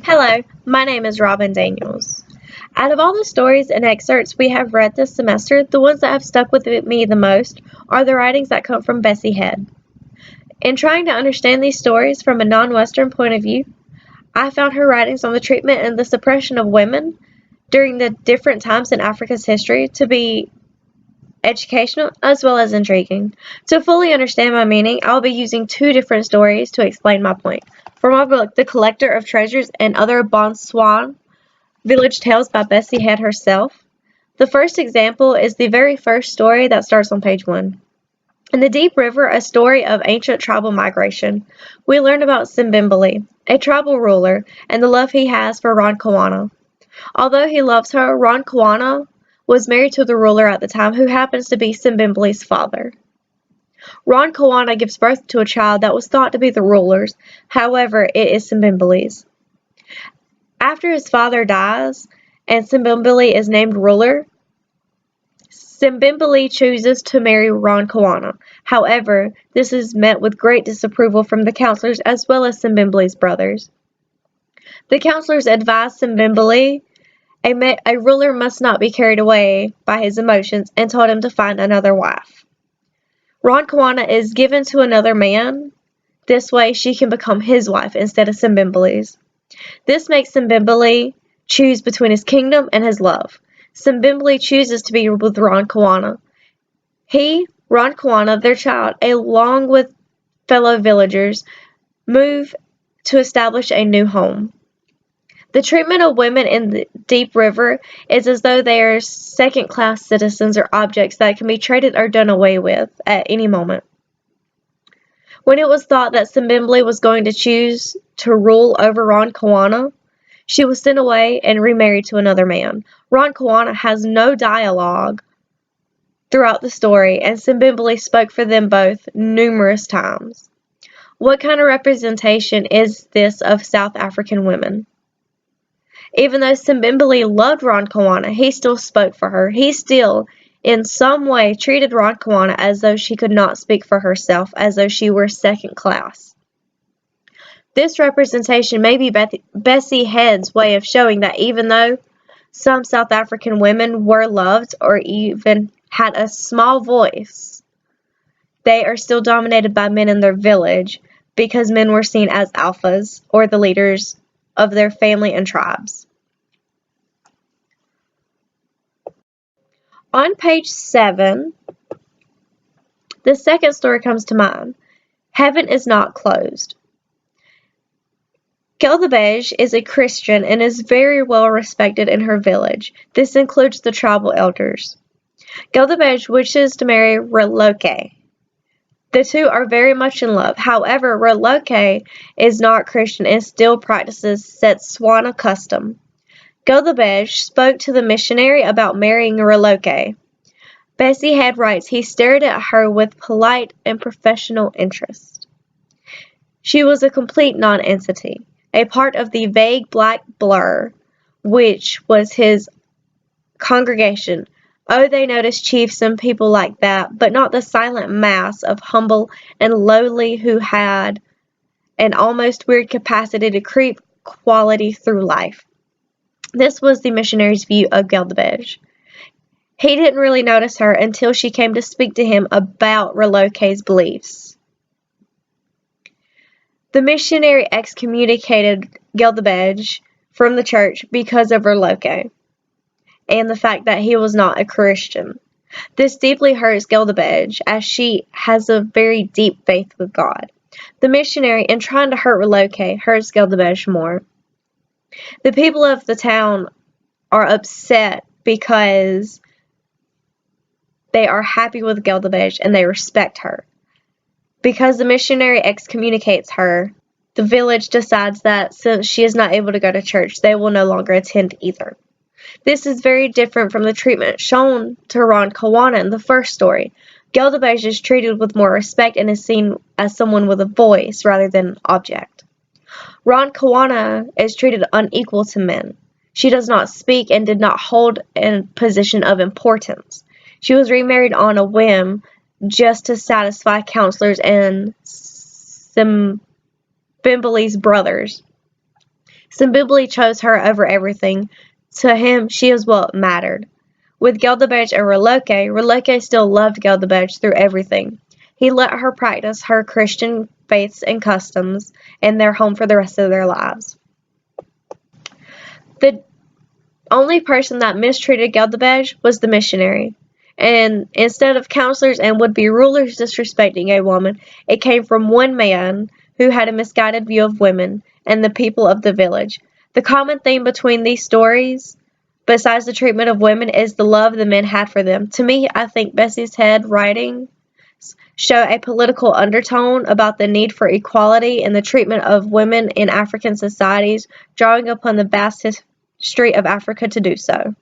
Hello, my name is Robin Daniels. Out of all the stories and excerpts we have read this semester, the ones that have stuck with me the most are the writings that come from Bessie Head. In trying to understand these stories from a non-Western point of view, I found her writings on the treatment and the suppression of women during the different times in Africa's history to be educational as well as intriguing. To fully understand my meaning, I'll be using two different stories to explain my point. For my book, The Collector of Treasures and Other Bonsoir Village Tales by Bessie Head herself, the first example is the very first story that starts on page 1. In the Deep River, a story of ancient tribal migration, we learn about Simbimbili, a tribal ruler, and the love he has for Roncawana. Although he loves her, Roncawana was married to the ruler at the time, who happens to be Simbimbili's father. Roncawana gives birth to a child that was thought to be the ruler's, however, it is Simbimbili's. After his father dies and Simbimbili is named ruler, Simbimbili chooses to marry Roncawana. However, this is met with great disapproval from the counselors as well as Simbimbili's brothers. The counselors advise Simbimbili a ruler must not be carried away by his emotions and told him to find another wife. Roncawana is given to another man. This way she can become his wife instead of Simbimbili's. This makes Simbimbili choose between his kingdom and his love. Simbimbili chooses to be with Roncawana. He, Roncawana, their child, along with fellow villagers, move to establish a new home. The treatment of women in the Deep River is as though they are second-class citizens or objects that can be traded or done away with at any moment. When it was thought that Simbimbili was going to choose to rule over Roncawana, she was sent away and remarried to another man. Roncawana has no dialogue throughout the story, and Simbimbili spoke for them both numerous times. What kind of representation is this of South African women? Even though Simbimbili loved Roncawana, he still spoke for her. He still, in some way, treated Roncawana as though she could not speak for herself, as though she were second class. This representation may be Bessie Head's way of showing that even though some South African women were loved or even had a small voice, they are still dominated by men in their village because men were seen as alphas or the leaders of their family and tribes. On page 7, the second story comes to mind. Heaven is not closed. Geldebej is a Christian and is very well respected in her village. This includes the tribal elders. Geldebej wishes to marry Reloke. The two are very much in love. However, Reloke is not Christian and still practices Setswana custom. Geldebej spoke to the missionary about marrying Reloke. Bessie Head writes he stared at her with polite and professional interest. She was a complete non-entity, a part of the vague black blur, which was his congregation. Oh, they noticed chiefs and people like that, but not the silent mass of humble and lowly who had an almost weird capacity to creep quality through life. This was the missionary's view of Geldebej. He didn't really notice her until she came to speak to him about Reloke's beliefs. The missionary excommunicated Geldebej from the church because of Reloke and the fact that he was not a Christian. This deeply hurts Geldebej, as she has a very deep faith with God. The missionary, in trying to hurt Reloke, hurts Geldebej more. The people of the town are upset because they are happy with Geldebej and they respect her. Because the missionary excommunicates her, the village decides that since she is not able to go to church, they will no longer attend either. This is very different from the treatment shown to Roncawana in the first story. Geldebej is treated with more respect and is seen as someone with a voice rather than an object. Roncawana is treated unequal to men. She does not speak and did not hold a position of importance. She was remarried on a whim just to satisfy counselors and Simbimbili's brothers. Simbibli chose her over everything. To him, she is what mattered. With Geldebej and Raloke still loved Geldebej through everything. He let her practice her Christian faiths and customs in their home for the rest of their lives. The only person that mistreated Geldebej was the missionary. And instead of counselors and would-be rulers disrespecting a woman, it came from one man who had a misguided view of women and the people of the village. The common theme between these stories, besides the treatment of women, is the love the men had for them. To me, I think Bessie's Head writings show a political undertone about the need for equality and the treatment of women in African societies, drawing upon the vast history of Africa to do so.